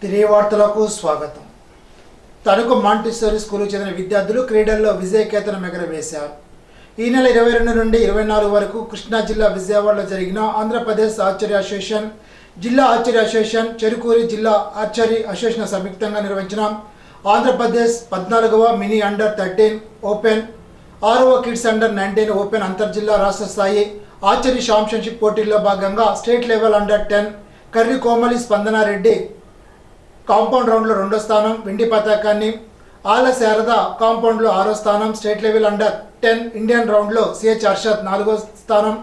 తిరిగి వార్తలకు స్వాగతం. తణుకు మాంటిసోరీ స్కూలుకు చెందిన విద్యార్థులు క్రీడల్లో విజయకేతనం ఎగరవేశారు. ఈ నెల 22 నుండి 24 వరకు కృష్ణా జిల్లా విజయవాడలో జరిగిన ఆంధ్రప్రదేశ్ ఆర్చరీ అసోసియేషన్, జిల్లా ఆర్చరీ అసోసియేషన్, చెరుకూరి జిల్లా ఆర్చరీ అసోసియేషన్ సంయుక్తంగా నిర్వహించిన ఆంధ్రప్రదేశ్ 14వ మినీ అండర్-13 ఓపెన్, 6వ కిడ్స్ అండర్-19 ఓపెన్ అంతర్జిల్లా రాష్ట్ర స్థాయి ఆర్చరీ ఛాంపియన్షిప్ పోటీల్లో భాగంగా state level under ten Karri Komali Spandana Reddy compound రౌండ్లో 2వ స్థానం, వెండి పతాకాన్ని, ఆల శారద కాంపౌండ్లో 6వ స్థానం, స్టేట్ లెవెల్ అండర్-10 ఇండియన్ రౌండ్లో సిహెచ్ హర్షద్ 4వ స్థానం,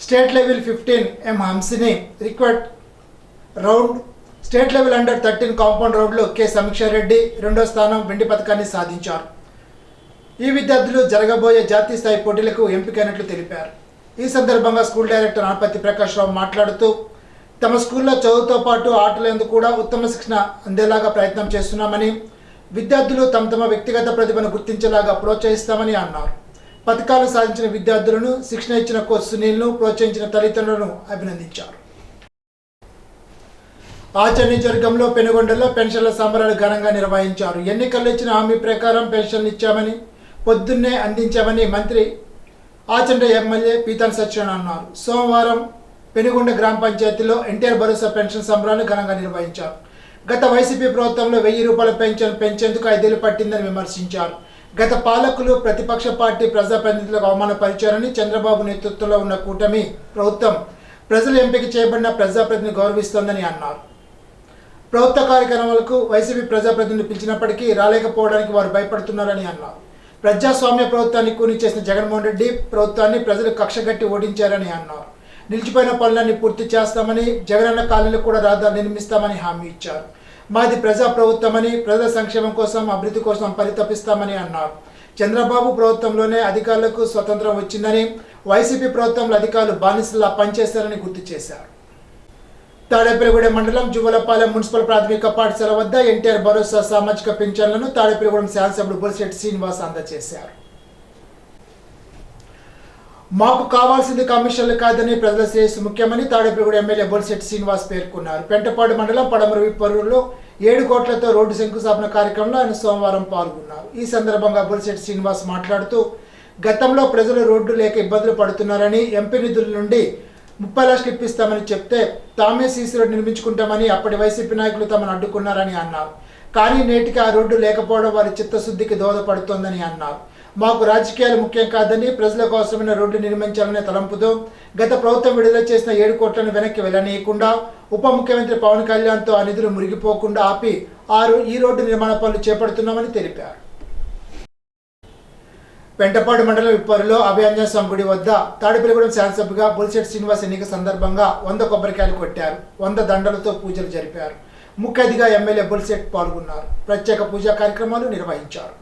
స్టేట్ లెవెల్ 15 ఎం Hamsini రిక్వెట్ round, state level అండర్-13 compound రౌండ్లో కె సమీక్షారెడ్డి 2వ స్థానం, వెండి పథకాన్ని సాధించారు. ఈ విద్యార్థులు జరగబోయే జాతీయ స్థాయి పోటీలకు ఎంపికైనట్లు తెలిపారు. ఈ సందర్భంగా స్కూల్ డైరెక్టర్ అనపతి ప్రకాష్ రావు మాట్లాడుతూ, తమ స్కూల్లో చదువుతో పాటు ఆటలందుకు కూడా ఉత్తమ శిక్షణ అందేలాగా ప్రయత్నం చేస్తున్నామని, విద్యార్థులు తమ వ్యక్తిగత ప్రతిభను గుర్తించేలాగా ప్రోత్సహిస్తామని అన్నారు. పథకాలు సాధించిన విద్యార్థులను, శిక్షణ ఇచ్చిన కోచ్ సునీల్ను ప్రోత్సహించిన తల్లిదండ్రులను అభినందించారు. ఆచరణ నియోజకవర్గంలో పెనుగొండలో పెన్షన్ల సంబరాలు ఘనంగా నిర్వహించారు. ఎన్నికల్లో ఇచ్చిన హామీ ప్రకారం పెన్షన్లు ఇచ్చామని, పొద్దున్నే అందించామని మంత్రి ఆచంట ఎమ్మెల్యే పీతాన్ సత్యనారాయణ అన్నారు. సోమవారం పెనుగొండ గ్రామ పంచాయతీలో ఎన్టీఆర్ భరోసా పెన్షన్ సంబరాలు ఘనంగా నిర్వహించారు. గత వైసీపీ ప్రభుత్వంలో 1000 రూపాయల పెన్షన్ పెంచేందుకు 5 ఏళ్లు పట్టిందని విమర్శించారు. గత పాలకులు, ప్రతిపక్ష పార్టీ ప్రజాప్రతినిధులకు అవమానపరిచారని, చంద్రబాబు నేతృత్వంలో ఉన్న కూటమి ప్రభుత్వం ప్రజలు ఎంపిక చేయబడిన ప్రజాప్రతినిధి గౌరవిస్తోందని అన్నారు. ప్రభుత్వ కార్యక్రమాలకు వైసీపీ ప్రజాప్రతినిధులు పిలిచినప్పటికీ రాలేకపోవడానికి వారు భయపడుతున్నారని అన్నారు. ప్రజాస్వామ్య ప్రభుత్వాన్ని కూని చేసిన జగన్మోహన్ రెడ్డి ప్రభుత్వాన్ని ప్రజలు కక్షగట్టి ఓడించారని అన్నారు. నిలిచిపోయిన పనులన్నీ పూర్తి చేస్తామని, జగనన్న కాలనీలు కూడా రహదారులు నిర్మిస్తామని హామీ ఇచ్చారు. మాది ప్రజా ప్రభుత్వమని, ప్రజల సంక్షేమం కోసం, అభివృద్ధి కోసం పరితపిస్తామని అన్నారు. చంద్రబాబు ప్రభుత్వంలోనే అధికారులకు స్వతంత్రం వచ్చిందని, వైసీపీ ప్రభుత్వంలో అధికారులు బానిసలా పనిచేశారని గుర్తు చేశారు. తాడేపల్లిగూడెం మండలం జువ్వలపాలెం మున్సిపల్ ప్రాథమిక పాఠశాల వద్ద ఎన్టీఆర్ భరోసా సామాజిక పింఛన్లను తాడేపల్లిగూడెం శాసనసభ్యుడు బొలిశెట్టి శ్రీనివాస్ అందజేశారు. మాకు కావాల్సింది కమిషన్లు కాదని ప్రజల శ్రేయస్సు ముఖ్యమని తాడేపల్లిగూడెం ఎమ్మెల్యే బొలిశెట్టి శ్రీనివాస్ పేర్కొన్నారు. పెంటపాడు మండలం పడమర విప్పరులో 7 కోట్లతో రోడ్డు శంకుస్థాపన కార్యక్రమంలో ఆయన సోమవారం పాల్గొన్నారు. ఈ సందర్భంగా బొలిశెట్టి శ్రీనివాస్ మాట్లాడుతూ, గతంలో ప్రజలు రోడ్డు లేక ఇబ్బందులు పడుతున్నారని, ఎంపీ నిధుల నుండి 30 లక్షలు ఇప్పిస్తామని చెప్తే తామే సీసీ రోడ్డు నిర్మించుకుంటామని అప్పటి వైసీపీ నాయకులు తమను అడ్డుకున్నారని అన్నారు. కానీ నేటికి ఆ రోడ్డు లేకపోవడం వారి చిత్తశుద్ధికి దోహదపడుతోందని అన్నారు. మాకు రాజకీయాలు ముఖ్యం కాదని, ప్రజలకు అవసరమైన రోడ్లు నిర్మించాలనే తలంపుతో గత ప్రభుత్వం విడుదల చేసిన 7 కోట్లను వెనక్కి వెళ్ళనీయకుండా, ఉప ముఖ్యమంత్రి పవన్ కళ్యాణ్తో ఆ నిధులు మురిగిపోకుండా ఆపి ఈ రోడ్డు నిర్మాణ పనులు చేపడుతున్నామని తెలిపారు. పెంటపాడు మండలం విప్పరులో అభయాంజనేయ స్వామి గుడి వద్ద తాడేపల్లిగూడెం శాసనసభ్యుగా బొలిశెట్టి శ్రీనివాస్ ఎన్నిక సందర్భంగా 100 కొబ్బరికాయలు కొట్టారు. 100 దండలతో పూజలు జరిపారు. ముఖ్య అతిథిగా ఎమ్మెల్యే బొలిశెట్టి పాల్గొన్నారు. ప్రత్యేక పూజా కార్యక్రమాలు నిర్వహించారు.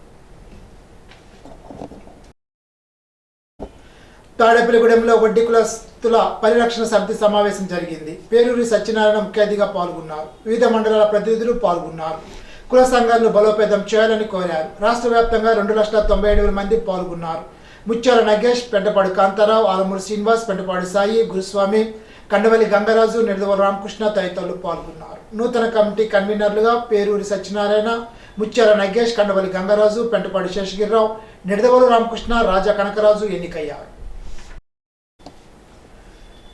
తాడేపల్లిగూడెంలో వడ్డీ కులస్తుల పరిరక్షణ సమితి సమావేశం జరిగింది. పేరూరి సత్యనారాయణ ముఖ్య అతిథిగా పాల్గొన్నారు. వివిధ మండలాల ప్రతినిధులు పాల్గొన్నారు. కుల సంఘాలను బలోపేతం చేయాలని కోరారు. రాష్ట్ర వ్యాప్తంగా 2,97,000 మంది పాల్గొన్నారు. ముత్యాల నగేష్, పెంటపాడు కాంతారావు, ఆలమూరు శ్రీనివాస్, పెంటపాడు సాయి, గురుస్వామి, కండవల్లి గంగరాజు, నిడదవోలు రామకృష్ణ తదితరులు పాల్గొన్నారు. నూతన కమిటీ కన్వీనర్లుగా పేరూరి సత్యనారాయణ, ముత్యాల నగేష్, కండవల్లి గంగరాజు, పెంటపాడు శేషగిరిరావు, నిడదవోలు రామకృష్ణ, రాజా కనకరాజు ఎన్నికయ్యారు.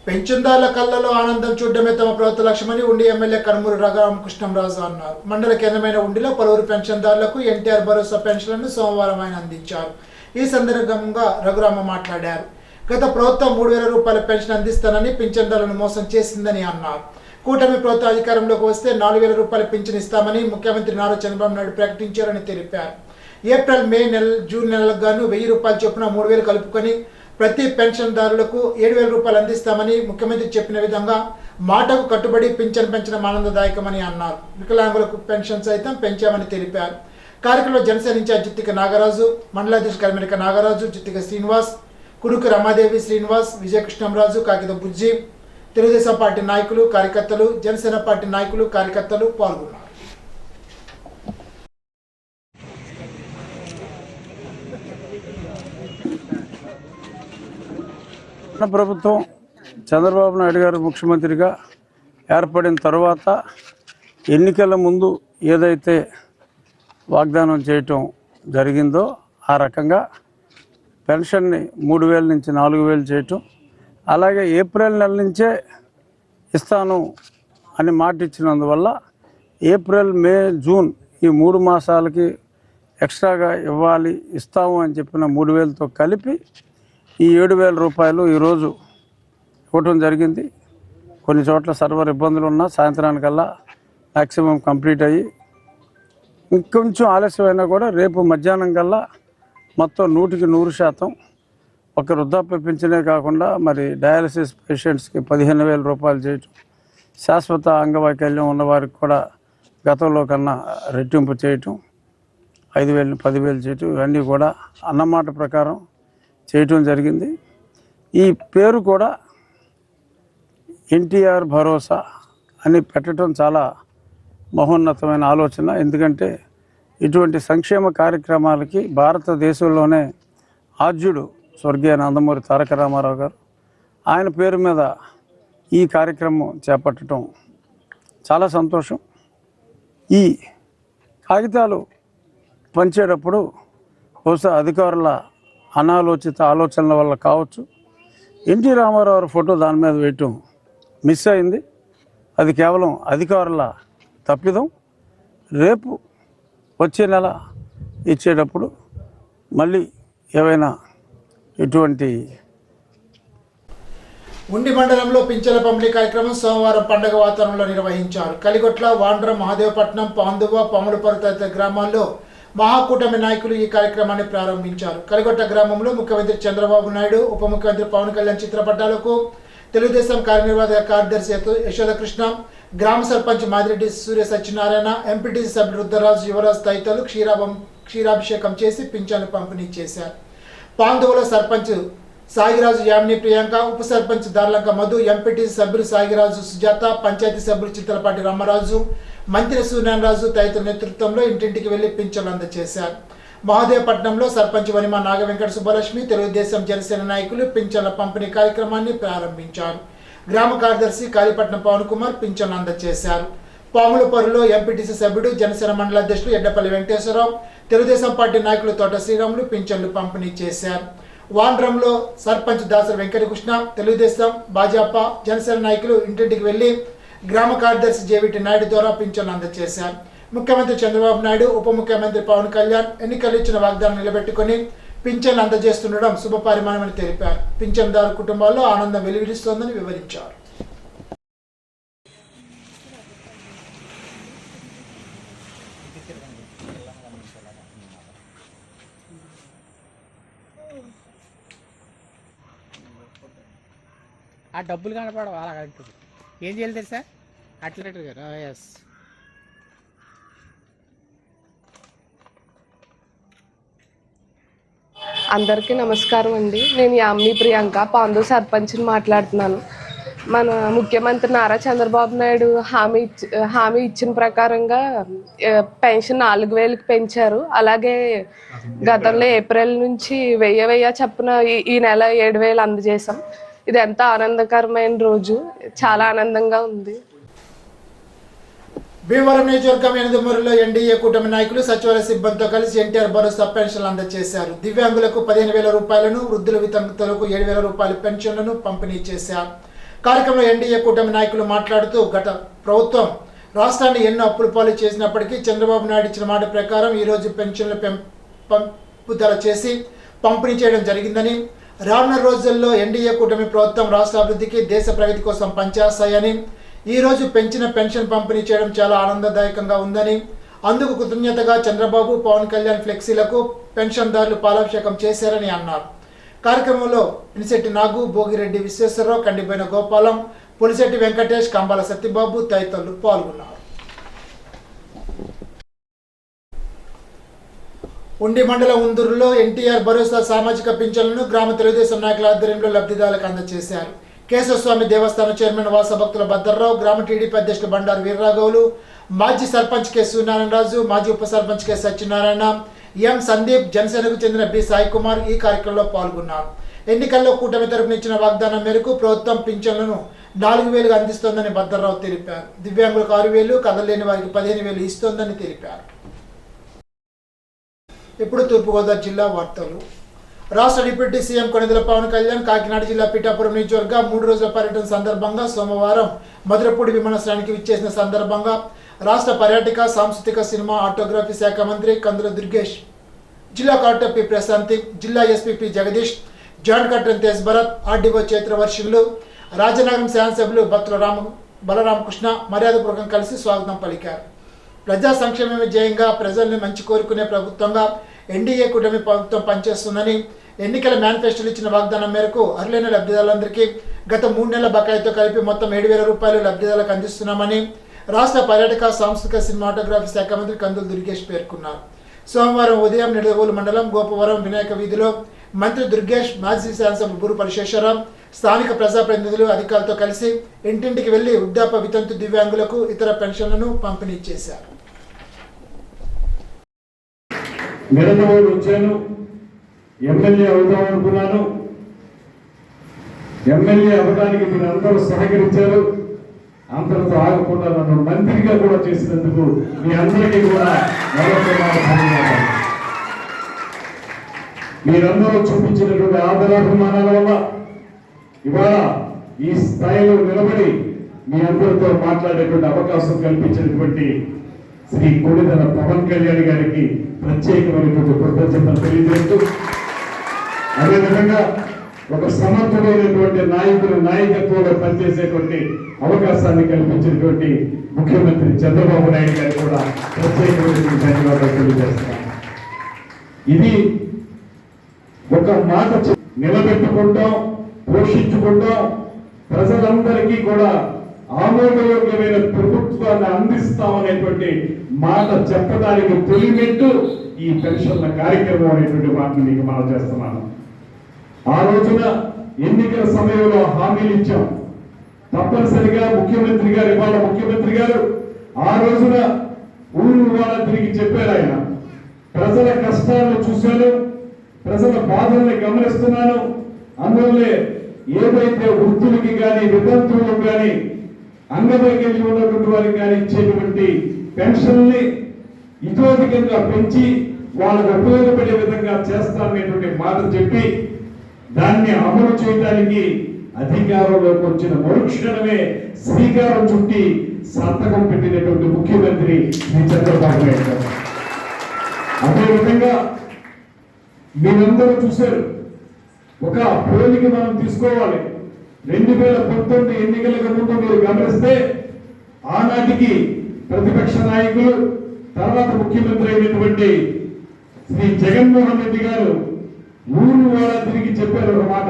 పెన్షన్దారుల కళ్ళలో ఆనందం చూడడమే తమ ప్రభుత్వ లక్ష్యమని ఉండి ఎమ్మెల్యే కనుమూరు రఘురామకృష్ణంరాజు అన్నారు. మండల కేంద్రమైన ఉండిలో పలువురు పెన్షన్దారులకు ఎన్టీఆర్ భరోసా పెన్షన్లను సోమవారం ఆయన అందించారు. ఈ సందర్భంగా రఘురామ మాట్లాడారు. గత ప్రభుత్వం 3,000 రూపాయల పెన్షన్ అందిస్తానని పెన్షన్దారులను మోసం చేసిందని అన్నారు. కూటమి ప్రభుత్వం అధికారంలోకి వస్తే 4,000 రూపాయల పెన్షన్ ఇస్తామని ముఖ్యమంత్రి నారా చంద్రబాబు నాయుడు ప్రకటించారని తెలిపారు. ఏప్రిల్, మే నెల, జూన్ నెలలకు గాను 1000 రూపాయలు చొప్పున 3,000 కలుపుకొని ప్రతి పెన్షన్దారులకు 7,000 రూపాయలు అందిస్తామని ముఖ్యమంత్రి చెప్పిన విధంగా మాటకు కట్టుబడి పింఛన్ పెంచడం ఆనందదాయకమని అన్నారు. వికలాంగులకు పెన్షన్ సైతం పెంచామని తెలిపారు. కార్యక్రమంలో జనసేన ఇన్ఛార్జ్ జిత్తిక నాగరాజు, మండలాధ్యక్షుడు కరిమెనక నాగరాజు, జిత్తిక శ్రీనివాస్, కురుకు రమాదేవి శ్రీనివాస్, విజయకృష్ణంరాజు, కాకిత బుజ్జి, తెలుగుదేశం పార్టీ నాయకులు, కార్యకర్తలు, జనసేన పార్టీ నాయకులు, కార్యకర్తలు పాల్గొన్నారు. ప్రభుత్వం చంద్రబాబు నాయుడు గారు ముఖ్యమంత్రిగా ఏర్పడిన తర్వాత ఎన్నికల ముందు ఏదైతే వాగ్దానం చేయటం జరిగిందో ఆ రకంగా పెన్షన్ని 3,000 నుంచి 4,000 చేయటం, అలాగే ఏప్రిల్ నెల నుంచే ఇస్తాను అని మాట ఇచ్చినందువల్ల ఏప్రిల్, మే, జూన్ ఈ 3 మాసాలకి ఎక్స్ట్రాగా ఇస్తాము అని చెప్పిన 3,000తో కలిపి ఈ 7,000 రూపాయలు ఈరోజు ఇవ్వటం జరిగింది. కొన్ని చోట్ల సర్వర్ ఇబ్బందులు ఉన్నా సాయంత్రానికల్లా మ్యాక్సిమం కంప్లీట్ అయ్యి ఇంకొంచెం ఆలస్యమైనా కూడా రేపు మధ్యాహ్నం కల్లా మొత్తం 100% ఒక వృద్ధాప్య పింఛనే కాకుండా మరి డయాలసిస్ పేషెంట్స్కి 15,000 రూపాయలు చేయటం, శాశ్వత అంగవైకల్యం ఉన్నవారికి కూడా గతంలో కన్నా రెట్టింపు చేయటం, 5,000 10,000 చేయటం, ఇవన్నీ కూడా అన్నమాట ప్రకారం చేయటం జరిగింది. ఈ పేరు కూడా ఎన్టీఆర్ భరోసా అని పెట్టడం చాలా మహోన్నతమైన ఆలోచన. ఎందుకంటే ఇటువంటి సంక్షేమ కార్యక్రమాలకి భారతదేశంలోనే ఆద్యుడు స్వర్గీయ నందమూరి తారక రామారావు గారు ఆయన పేరు మీద ఈ కార్యక్రమం చేపట్టడం చాలా సంతోషం. ఈ కాగితాలు పంచేటప్పుడు బహుశా అధికారుల అనాలోచిత ఆలోచనల వల్ల కావచ్చు ఎన్టీ రామారావు ఫోటో దాని మీద వేయటం మిస్ అయింది. అది కేవలం అధికారుల తప్పిదం. రేపు వచ్చే నెల ఇచ్చేటప్పుడు మళ్ళీ ఏవైనా ఇటువంటి ఉండి మండలంలో పింఛన్ల పంపిణీ కార్యక్రమం సోమవారం పండుగ వాతావరణంలో నిర్వహించారు. కలిగొట్ల, వాండ్రం, మహాదేవపట్నం, పాందువ, పాములపరు తదితర గ్రామాల్లో మహాకూటమి నాయకులు ఈ కార్యక్రమాన్ని ప్రారంభించారు. కలిగొట్ట గ్రామంలో ముఖ్యమంత్రి చంద్రబాబు నాయుడు, ఉప ముఖ్యమంత్రి పవన్ కళ్యాణ్ చిత్రపటాలకు తెలుగుదేశం కార్యనిర్వాహక కార్యదర్శి యశోదకృష్ణ, గ్రామ సర్పంచ్ మాదిరెడ్డి సూర్య సత్యనారాయణ, ఎంపీటీసీ సభ్యులు రుద్రరాజు, యువరాజ్ తదితరులు క్షీరాభిషేకం చేసి పింఛన్లు పంపిణీ చేశారు. పాందువలో సర్పంచ్ సాగిరాజు యామిని ప్రియాంక, ఉప సర్పంచ్ దార్లంక మధు, ఎంపీటీసీ సభ్యులు సాగిరాజు సుజాత, పంచాయతీ సభ్యులు చిత్తలపాటి రామరాజు, మంత్రి సూర్యనారాయణరాజు తదితరుల నేతృత్వంలో ఇంటింటికి వెళ్లి పింఛన్లు అందజేశారు. మహదేవపట్నంలో సర్పంచ్ వనిమ నాగవెంకట సుబ్బలక్ష్మి, తెలుగుదేశం జనసేన నాయకులు పింఛన్ల పంపిణీ కార్యక్రమాన్ని ప్రారంభించారు. గ్రామ కార్యదర్శి కాళీపట్నం పవన్ కుమార్ పింఛన్లు అందజేశారు. పాములపరులో ఎంపీటీసీ సభ్యుడు జనసేన మండల అధ్యక్షులు ఎడ్డపల్లి వెంకటేశ్వరరావు, తెలుగుదేశం పార్టీ నాయకులు తోట శ్రీరాములు పింఛన్లు పంపిణీ చేశారు. వాండ్రంలో సర్పంచ్ దాసరి వెంకటకృష్ణ, తెలుగుదేశం, భాజపా, జనసేన నాయకులు ఇంటింటికి వెళ్లి గ్రామ కార్యదర్శి జేవిటి నాయుడు ద్వారా పింఛన్లు అందజేశారు. ముఖ్యమంత్రి చంద్రబాబు నాయుడు, ఉప ముఖ్యమంత్రి పవన్ కళ్యాణ్ ఎన్నికలు ఇచ్చిన వాగ్దానం నిలబెట్టుకుని పింఛన్లు అందజేస్తుండడం శుభపరిమాణమని తెలిపారు. పింఛన్దారు కుటుంబాల్లో ఆనందం వెలువరిస్తోందని వివరించారు. ఆ డబ్బులు కనపడవు అలా ఏం చేయాలి తెలుసా అట్లెట్ గారు. ఎస్ అందరికీ నమస్కారం అండి. నేను యామిని ప్రియాంక, పాందు సర్పంచ్ని మాట్లాడుతున్నాను. మన ముఖ్యమంత్రి నారా చంద్రబాబు నాయుడు హామీ ఇచ్చిన ప్రకారంగా పెన్షన్ 4,000కి పెంచారు. అలాగే గతంలో ఏప్రిల్ నుంచి 1,000 చొప్పున ఈ నెల 7,000 అందజేశాం. ఇది ఎంతో ఆనందకరమైన రోజు, చాలా ఆనందంగా ఉంది. భీమవరం నియోజకవర్గం ఎనిమిదిమూరులో ఎన్డీఏ కూటమి నాయకులు సచివాలయ సిబ్బందితో కలిసి ఎన్టీఆర్ భరోసా పెన్షన్లు అందజేశారు. దివ్యాంగులకు 15,000 రూపాయలను, వృద్ధుల వితంతులకు 7,000 రూపాయల పెన్షన్లను పంపిణీ చేశారు. కార్యక్రమంలో ఎన్డీఏ కూటమి నాయకులు మాట్లాడుతూ గత ప్రభుత్వం రాష్ట్రాన్ని ఎన్నో అప్పుల పాలు చేసినప్పటికీ చంద్రబాబు నాయుడు ఇచ్చిన మాట ప్రకారం ఈరోజు పెన్షన్లు పెంపుదల చేసి పంపిణీ చేయడం జరిగిందని, రానున్న రోజుల్లో ఎన్డీఏ కూటమి ప్రభుత్వం రాష్ట్ర అభివృద్ధికి, దేశ ప్రగతి కోసం పనిచేస్తాయని, ఈరోజు పెంచిన పెన్షన్ పంపిణీ చేయడం చాలా ఆనందదాయకంగా ఉందని, అందుకు కృతజ్ఞతగా చంద్రబాబు, పవన్ కళ్యాణ్ ఫ్లెక్సీలకు పెన్షన్దారులు పాలాభిషేకం చేశారని అన్నారు. కార్యక్రమంలో ఇనిశెట్టి నాగు, భోగిరెడ్డి విశ్వేశ్వరరావు, కండిపోయిన గోపాలం, పులిశెట్టి వెంకటేష్, కంబాల సత్యబాబు తదితరులు పాల్గొన్నారు. ఉండి మండలం ఉందూరులో ఎన్టీఆర్ భరోసా సామాజిక పింఛన్లను గ్రామ తెలుగుదేశం నాయకుల ఆధ్వర్యంలో లబ్ధిదారులకు అందజేశారు. కేశవస్వామి దేవస్థానం చైర్మన్ వాసభక్తుల భద్రరావు, గ్రామ టీడీపీ అధ్యక్షులు బండారు వీర్రాఘవులు, మాజీ సర్పంచ్ కె సూర్యనారాయణరాజు, మాజీ ఉప సర్పంచ్ కె సత్యనారాయణ, ఎం సందీప్, జనసేనకు చెందిన బి సాయి కుమార్ ఈ కార్యక్రమంలో పాల్గొన్నారు. ఎన్నికల్లో కూటమి తరపున ఇచ్చిన వాగ్దానం మేరకు ప్రభుత్వం పింఛన్లను 4,000 అందిస్తోందని భద్రరావు తెలిపారు. దివ్యాంగులకు 6,000, కదలలేని వారికి 15,000 ఇస్తోందని తెలిపారు. ఇప్పుడు తూర్పుగోదావరి జిల్లా వార్తలు. రాష్ట్ర డిప్యూటీ సీఎం కొణిదెల పవన్ కళ్యాణ్ కాకినాడ జిల్లా పిఠాపురం నియోజకవర్గ 3 రోజుల పర్యటన సందర్భంగా సోమవారం మధురపూడి విమానాశ్రయానికి విచ్చేసిన సందర్భంగా రాష్ట్ర పర్యాటక, సాంస్కృతిక, సినిమా, ఆటోగ్రఫీ శాఖ మంత్రి కందుల దుర్గేష్, జిల్లా కలెక్టర్ పి ప్రశాంతి, జిల్లా SP P Jagadish, joint collector Tej Bharat, RDO చైత్రవర్షులు, రాజనగరం శాసనసభ్యులు బత్తుల బలరామకృష్ణ మర్యాదపూర్వకం కలిసి స్వాగతం పలికారు. ప్రజా సంక్షేమమే ధ్యేయంగా ప్రజల్ని మంచి కోరుకునే ప్రభుత్వంగా ఎన్డీఏ కూటమి ప్రభుత్వం పనిచేస్తుందని, ఎన్నికల మేనిఫెస్టోలు ఇచ్చిన వాగ్దానం మేరకు అర్హులైన లబ్ధిదారులందరికీ గత 3 నెలల బకాయితో కలిపి మొత్తం 7,000 రూపాయలు లబ్ధిదారులకు అందిస్తున్నామని రాష్ట్ర పర్యాటక, సాంస్కృతిక, సినిమాటోగ్రఫీ శాఖ మంత్రి కందుల దుర్గేష్ పేర్కొన్నారు. సోమవారం ఉదయం నిడదవోలు మండలం గోపవరం వినాయక వీధిలో మంత్రి దుర్గేష్, మాజీ శాసనసభ్యులు బూరుపల్లి శేషారాం, స్థానిక ప్రజాప్రతినిధులు, అధికారులతో కలిసి ఇంటింటికి వెళ్లి వృద్ధాప్య, వితంతు, దివ్యాంగులకు ఇతర పెన్షన్లను పంపిణీ చేశారు. నిడదవోలు వచ్చాను, ఎమ్మెల్యే అవుదాం అనుకున్నాను. ఎమ్మెల్యే అవ్వడానికి మీరు అందరూ సహకరించారు. అందరితో ఆగకుండా నన్ను మంత్రిగా కూడా చేసినందుకు మీ అందరికీ కూడా మీరందరూ చూపించినటువంటి ఆదరాభిమానాల వల్ల ఇవాళ ఈ స్థాయిలో నిలబడి మీ అందరితో మాట్లాడేటువంటి అవకాశం కల్పించినటువంటి శ్రీ కొణిదెల పవన్ కళ్యాణ్ గారికి ప్రత్యేకమైనటువంటి కృతజ్ఞతలు తెలియజేస్తూ, అదేవిధంగా ఒక సమర్థుడైనటువంటి నాయకుల నాయకత్వంలో పనిచేసేటువంటి అవకాశాన్ని కల్పించినటువంటి ముఖ్యమంత్రి చంద్రబాబు నాయుడు గారికి కూడా ప్రత్యేకమైనటువంటి ధన్యవాదాలు తెలియజేస్తున్నాను. ఇది ఒక మాట నిలబెట్టుకుంటాం, పోషించుకుంటాం, ప్రజలందరికీ కూడా ఆమోదయోగ్యమైన ప్రభుత్వాన్ని అందిస్తామనేటువంటి మాట చెప్పడానికి తొలిమెట్టు ఈ పెన్షన్ల కార్యక్రమం అనేటువంటి మాటను మీకు మనం చేస్తున్నాను. ఆ రోజున ఎన్నికల సమయంలో హామీలు ఇచ్చాం. తప్పనిసరిగా ముఖ్యమంత్రి గారు, ఇవాళ ముఖ్యమంత్రి గారు ఆ రోజున ఊరు వాళ్ళ తిరిగి చెప్పారు. ఆయన ప్రజల కష్టాలను చూశాను, ప్రజల బాధల్ని గమనిస్తున్నాను. అందువల్లే ఏదైతే వృద్ధులకి కానీ, వితంతువులకు కానీ, అంగవైకల్యం ఉన్నటువంటి వారికి కానీ ఇచ్చేటువంటి పెన్షన్ని ఇతోధికంగా పెంచి వాళ్ళకు ఉపయోగపడే విధంగా చేస్తాననేటువంటి మాట చెప్పి దాన్ని అమలు చేయడానికి అధికారంలోకి వచ్చిన మరుక్షణమే శ్రీకారం చుట్టి సంతకం పెట్టినటువంటి ముఖ్యమంత్రి శ్రీ చంద్రబాబు నాయుడు గారు. అదేవిధంగా మీరందరూ చూశారు, ఒక పోలిక మనం తీసుకోవాలి. 2019 ఎన్నికలకు ముందు మీరు గమనిస్తే ఆనాటికి ప్రతిపక్ష నాయకులు, తర్వాత ముఖ్యమంత్రి అయినటువంటి శ్రీ జగన్మోహన్ రెడ్డి గారు ఊరు వాళ్ళ తిరిగి చెప్పారు ఒక మాట,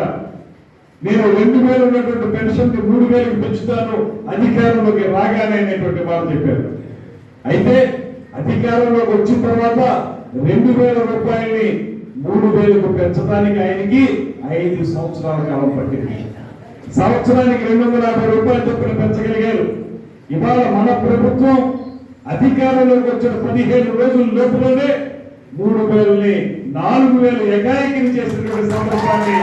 నేను 2,000 ఉన్నటువంటి పెన్షన్ 3,000కి పెంచుతాను అధికారంలోకి రాగానే అనేటువంటి మాట చెప్పారు. అయితే అధికారంలోకి వచ్చిన తర్వాత 2,000 రూపాయల్ని 3,000కు పెంచడానికి ఆయనకి 5 సంవత్సరాల కాలం పట్టింది. సంవత్సరానికి 250 రూపాయలు చొప్పున పెంచగలిగారు. ఇవాళ మన ప్రభుత్వం అధికారంలోకి వచ్చిన 15 రోజుల లోపులోనే 3,000ని 4,000 ఏకాయికం చేసినటువంటి సందర్భాన్ని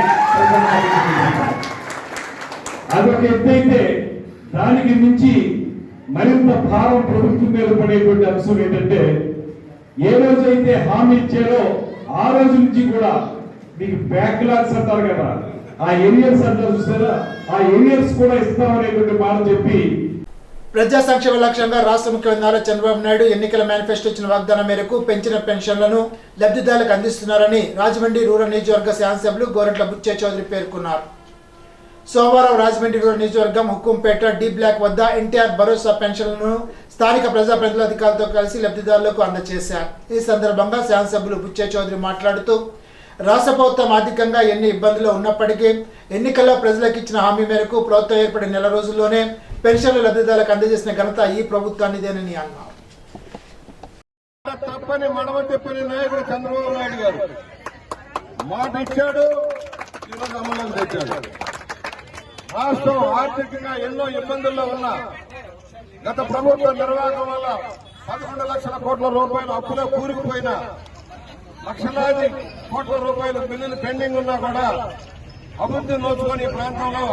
అదొక ఎత్తైతే, దానికి మించి మరింత భారం ప్రభుత్వం మీద పడేటువంటి అంశం ఏంటంటే, ఏ రోజైతే హామీ ఇచ్చారో ఆ రోజు నుంచి కూడా మీకు బ్యాక్లాగ్స్ అంటారు కదా, ఆ ఏరియర్స్ అంటారు చూసారా, ఆ ఏరియర్స్ కూడా ఇస్తామనేటువంటి మాట చెప్పి ప్రజా సంక్షేమ లక్ష్యంగా రాష్ట్ర ముఖ్యమంత్రి నారా చంద్రబాబు నాయుడు ఎన్నికల మేనిఫెస్టో ఇచ్చిన వాగ్దానం మేరకు పెంచిన పెన్షన్లను లబ్ధిదారులకు అందిస్తున్నారని రాజమండ్రి రూరల్ నియోజకవర్గ శాసనసభ్యులు గోరంట్ల బుచ్చే చౌదరి పేర్కొన్నారు. సోమవారం రాజమండ్రి రూరల్ నియోజకవర్గం హుక్కుంపేట డి బ్లాక్ వద్ద ఎన్టీఆర్ భరోసా పెన్షన్లను స్థానిక ప్రజాప్రతినిధుల అధికారులతో కలిసి లబ్ధిదారులకు అందజేశారు. ఈ సందర్భంగా శాసనసభ్యులు బుచ్చే చౌదరి మాట్లాడుతూ, రాష్ట్ర ప్రభుత్వం ఆర్థికంగా ఎన్ని ఇబ్బందులు ఉన్నప్పటికీ ఎన్నికల్లో ప్రజలకు ఇచ్చిన హామీ మేరకు ప్రభుత్వం ఏర్పడిన నెల రోజుల్లోనే పెన్షన్లు లబ్ధిదారులకు అందజేసిన ఘనత ఈ ప్రభుత్వానిదేనని అన్నారు. తప్పని మడమ తిప్పని నాయకుడు చంద్రబాబు నాయుడు గారు మాట ఇచ్చాడు, ఈరోజు అమలు తెచ్చాడు. రాష్ట్రం ఆర్థికంగా ఎన్నో ఇబ్బందుల్లో ఉన్న గత ప్రభుత్వ నిర్వాహకం వల్ల 11 లక్షల కోట్ల రూపాయలు అప్పులో కూరుకుపోయిన, లక్షలాది కోట్ల రూపాయలు బిల్లులు పెండింగ్ ఉన్నా కూడా అభివృద్ధి నోచుకొని ఈ ప్రాంతంలో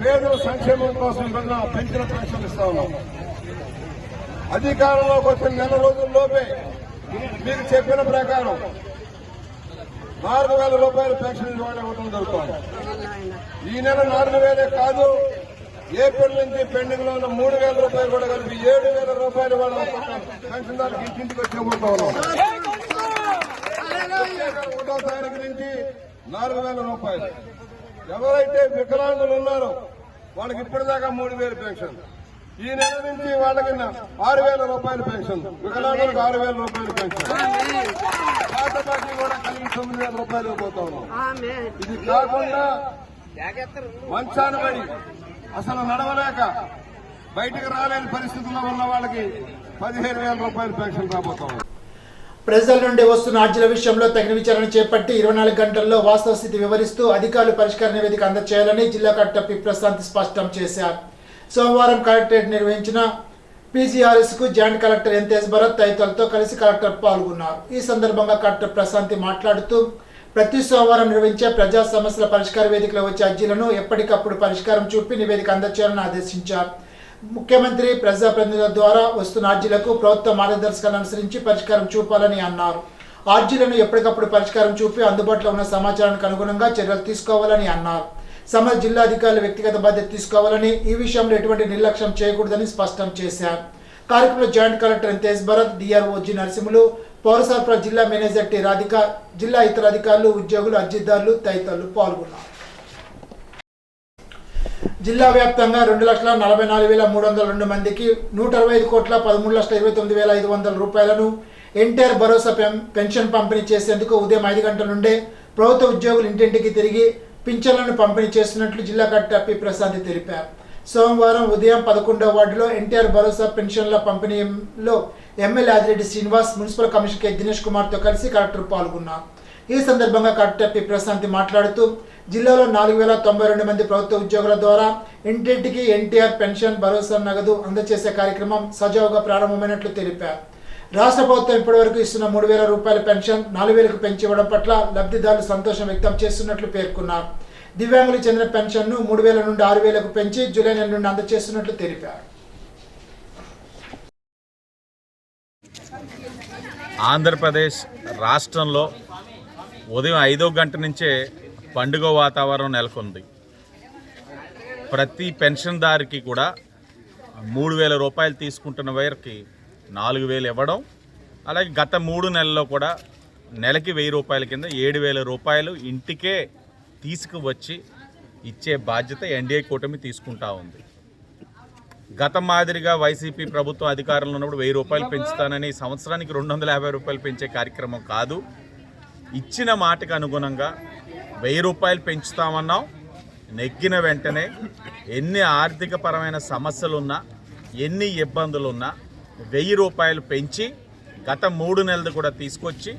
పేదల సంక్షేమం కోసం పెంచిన పెన్షన్ ఇస్తా ఉన్నాం. అధికారంలోకి వచ్చిన నెల రోజుల్లోపే మీకు చెప్పిన ప్రకారం 4,000 రూపాయలు పెన్షన్ ఇవ్వడం జరుగుతోంది. ఈ నెల 4,000 కాదు, ఏప్రిల్ నుంచి పెండింగ్ లో ఉన్న 3,000 రూపాయలు కూడా కలిపి 7,000 రూపాయలు వాళ్ళ పెన్షన్దారులకు ఇంటింటికి వచ్చి ఇవ్వబోతా ఉన్నాం. 1వ తారీఖు నుంచి 4,000 రూపాయలు. ఎవరైతే వికలాంగులు ఉన్నారో వాళ్ళకి ఇప్పటిదాకా 3,000 పెన్షన్. ఈ నెల నుంచి వాళ్ళకి 6,000 రూపాయలు పెన్షన్, వికలాంగులకు 6,000 రూపాయలు పెన్షన్, పాత బాకీ కూడా కలిగి 9,000 రూపాయలు ఇవ్వబోతా ఉన్నాం. ఇది కాకుండా మంచాన పడి అసలు నడవలేక బయటకు రాలేని పరిస్థితుల్లో ఉన్న వాళ్ళకి 15,000 రూపాయలు పెన్షన్ రాబోతా ఉంది. ప్రజల నుండి వస్తున్న అర్జీల విషయంలో తగిన విచారణ చేపట్టి 24 గంటల్లో వాస్తవ స్థితి వివరిస్తూ అధికారులు పరిష్కార నివేదిక అందజేయాలని జిల్లా కలెక్టర్ పి ప్రశాంత్ స్పష్టం చేశారు. సోమవారం కలెక్టరేట్ నిర్వహించిన పీజీఆర్ఎస్ కు జాయింట్ కలెక్టర్ ఎంతేజ్ భరత్ తదితరులతో కలిసి కలెక్టర్ పాల్గొన్నారు. ఈ సందర్భంగా కలెక్టర్ ప్రశాంతి మాట్లాడుతూ ప్రతి సోమవారం నిర్వహించే ప్రజా సమస్యల పరిష్కార వేదికలో వచ్చే అర్జీలను ఎప్పటికప్పుడు పరిష్కారం చూపి నివేదిక అందజేయాలని ఆదేశించారు. ముఖ్యమంత్రి ప్రజాప్రతినిధుల ద్వారా వస్తున్న అర్జీలకు ప్రభుత్వ మార్గదర్శకాలను అనుసరించి పరిష్కారం చూపాలని అన్నారు. అర్జీలను ఎప్పటికప్పుడు పరిష్కారం చూపి అందుబాటులో ఉన్న సమాచారానికి అనుగుణంగా చర్యలు తీసుకోవాలని అన్నారు. సంబంధిత జిల్లా అధికారులు వ్యక్తిగత బాధ్యత తీసుకోవాలని, ఈ విషయంలో ఎటువంటి నిర్లక్ష్యం చేయకూడదని స్పష్టం చేశారు. కార్యక్రమంలో జాయింట్ కలెక్టర్ ఎంతేజ్ భరత్, డిఆర్ఓ జి నరసింహులు, పౌర సరఫరా జిల్లా మేనేజర్ టి రాధిక, జిల్లా ఇతర అధికారులు, ఉద్యోగులు, అర్జీదారులు తదితరులు పాల్గొన్నారు. జిల్లా వ్యాప్తంగా 2,44,302 మందికి 165,13,29,500 రూపాయలను ఎన్టీఆర్ భరోసా పెన్షన్ పంపిణీ చేసేందుకు ఉదయం 5 గంటల నుండే ప్రభుత్వ ఉద్యోగులు ఇంటింటికి తిరిగి పింఛన్లను పంపిణీ చేస్తున్నట్లు జిల్లా కలెక్టర్ పి ప్రశాంత్ తెలిపారు. సోమవారం ఉదయం 11వ వార్డులో ఎన్టీఆర్ భరోసా పెన్షన్ల పంపిణీలో MLA Adireddy Srinivas, municipal commissioner K Dinesh కుమార్తో కలిసి కలెక్టర్ పాల్గొన్నారు. ఈ సందర్భంగా కలెక్టర్ పి ప్రశాంత్ మాట్లాడుతూ జిల్లాలో 4,092 మంది ప్రభుత్వ ఉద్యోగుల ద్వారా ఇంటింటికి ఎన్టీఆర్ పెన్షన్ భరోసా నగదు అందజేసే కార్యక్రమం సజావుగా ప్రారంభమైనట్లు తెలిపారు. రాష్ట్ర ప్రభుత్వం ఇప్పటివరకు ఇస్తున్న 3,000 రూపాయల పెన్షన్ 4,000కు పెంచి ఇవ్వడం పట్ల లబ్ధిదారులు సంతోషం వ్యక్తం చేస్తున్నట్లు పేర్కొన్నారు. దివ్యాంగులకు చెందిన పెన్షన్ను 3,000 నుండి 6,000కు పెంచి జూలై నెల నుండి అందజేస్తున్నట్లు తెలిపారు. ఆంధ్రప్రదేశ్ రాష్ట్రంలో ఉదయం 5వ గంట నుంచే పండుగ వాతావరణం నెలకొంది. ప్రతి పెన్షన్దారికి కూడా 3,000 రూపాయలు తీసుకుంటున్న వారికి 4,000 ఇవ్వడం, అలాగే గత 3 నెలల్లో కూడా నెలకి 1,000 రూపాయల కింద 7,000 రూపాయలు ఇంటికే తీసుకువచ్చి ఇచ్చే బాధ్యత ఎన్డీఏ కూటమి తీసుకుంటా ఉంది. గత మాదిరిగా వైసీపీ ప్రభుత్వం అధికారంలో ఉన్నప్పుడు 1,000 రూపాయలు పెంచుతానని సంవత్సరానికి 250 రూపాయలు పెంచే కార్యక్రమం కాదు. ఇచ్చిన మాటకు అనుగుణంగా 1,000 రూపాయలు పెంచుతామన్నాం. నెగ్గిన వెంటనే ఎన్ని ఆర్థికపరమైన సమస్యలున్నా, ఎన్ని ఇబ్బందులున్నా 1,000 రూపాయలు పెంచి గత 3 నెలలు కూడా తీసుకొచ్చి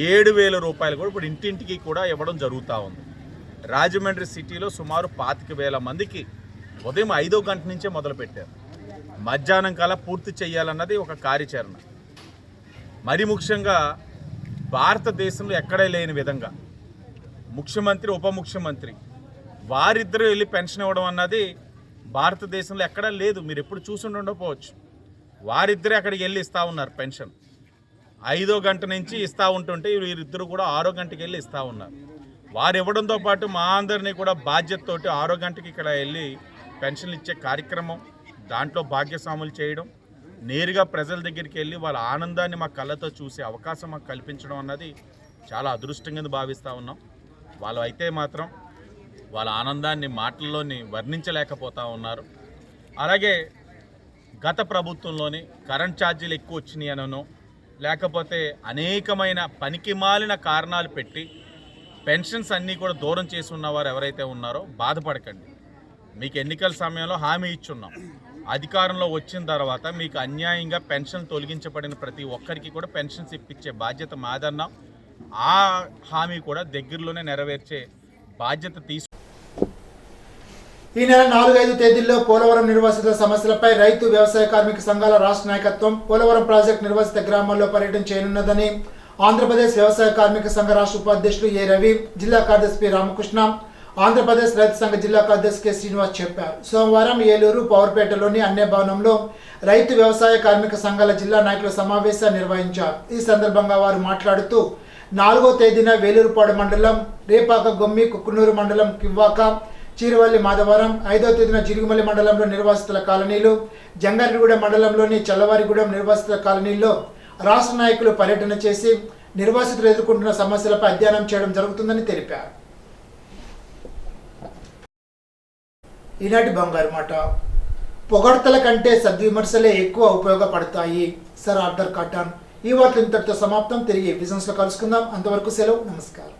7,000 రూపాయలు కూడా ఇప్పుడు ఇంటింటికి కూడా ఇవ్వడం జరుగుతూ ఉంది. రాజమండ్రి సిటీలో సుమారు 25,000 మందికి ఉదయం 5వ గంట నుంచే మొదలుపెట్టారు. మధ్యాహ్నం కల్లా పూర్తి చేయాలన్నది ఒక కార్యాచరణ. మరి ముఖ్యంగా భారతదేశంలో ఎక్కడే లేని విధంగా ముఖ్యమంత్రి, ఉప ముఖ్యమంత్రి వారిద్దరూ వెళ్ళి పెన్షన్ ఇవ్వడం అన్నది భారతదేశంలో ఎక్కడా లేదు. మీరు ఎప్పుడు చూసి ఉండకపోవచ్చు. వారిద్దరే అక్కడికి వెళ్ళి ఇస్తూ ఉన్నారు పెన్షన్. 5వ గంట నుంచి ఇస్తూ ఉంటుంటే వీరిద్దరు కూడా 6వ గంటకి వెళ్ళి ఇస్తూ ఉన్నారు. వారు ఇవ్వడంతో పాటు మా అందరినీ కూడా బాధ్యతతోటి 6వ గంటకి ఇక్కడ వెళ్ళి పెన్షన్లు ఇచ్చే కార్యక్రమం, దాంట్లో భాగ్యస్వాములు చేయడం, నేరుగా ప్రజల దగ్గరికి వెళ్ళి వాళ్ళ ఆనందాన్ని మా కళ్ళతో చూసే అవకాశం మాకు కల్పించడం అన్నది చాలా అదృష్టంగా భావిస్తూ ఉన్నాం. వాళ్ళు అయితే మాత్రం వాళ్ళ ఆనందాన్ని మాటల్లోని వర్ణించలేకపోతూ ఉన్నారు. అలాగే గత ప్రభుత్వంలోని కరెంట్ ఛార్జీలు ఎక్కువ వచ్చినాయి అనో, లేకపోతే అనేకమైన పనికిమాలిన కారణాలు పెట్టి పెన్షన్స్ అన్నీ కూడా దూరం చేసి ఉన్నవారు ఎవరైతే ఉన్నారో బాధపడకండి. మీకు ఎన్నికల సమయంలో హామీ ఇచ్చున్నాం. అధికారంలో వచ్చిన తర్వాత మీకు అన్యాయంగా పెన్షన్ తొలగించబడిన ప్రతి ఒక్కరికి కూడా పెన్షన్స్ ఇప్పించే బాధ్యత మాదన్నాం. ఆ హామీ కూడా దగ్గరలోనే నెరవేర్చే బాధ్యత ఈ నెల 4-5 తేదీల్లో పోలవరం నిర్వాసితుల సమస్యలపై రైతు వ్యవసాయ కార్మిక సంఘాల రాష్ట్ర నాయకత్వం పోలవరం ప్రాజెక్టు నిర్వాసిత గ్రామాల్లో పర్యటన చేయనున్నదని ఆంధ్రప్రదేశ్ వ్యవసాయ కార్మిక సంఘ రాష్ట్ర ఉపాధ్యక్షులు ఏ రవి, జిల్లా కార్యదర్శి పి రామకృష్ణ, ఆంధ్రప్రదేశ్ రైతు సంఘ జిల్లా కార్యదర్శి కె శ్రీనివాస్ చెప్పారు. సోమవారం ఏలూరు పవర్పేటలోని అన్నే భవనంలో రైతు వ్యవసాయ కార్మిక సంఘాల జిల్లా నాయకుల సమావేశాన్ని నిర్వహించారు. ఈ సందర్భంగా వారు మాట్లాడుతూ 4వ తేదీన వేలూరుపాడు మండలం రేపాక గొమ్మి కుక్కునూరు మండలం కివ్వాక చీరువల్లి మాధవరం, 5వ తేదీన జిరుగుమల్లి మండలంలో నిర్వాసితుల కాలనీలు, జంగారెడ్డిగూడెం మండలంలోని చల్లవారిగూడెం నిర్వాసితుల కాలనీల్లో రాష్ట్ర నాయకులు పర్యటన చేసి నిర్వాసితులు ఎదుర్కొంటున్న సమస్యలపై అధ్యయనం చేయడం జరుగుతుందని తెలిపారు. ఈనాటి బంగారు మాట. పొగడ్తల కంటే సద్విమర్శలే ఎక్కువ ఉపయోగపడతాయి. Sir Arthur cotton. ఈ వార్తలు ఇంతటితో సమాప్తం. తిరిగి బిజినెస్లో కలుసుకుందాం. అంతవరకు సెలవు. నమస్కారం.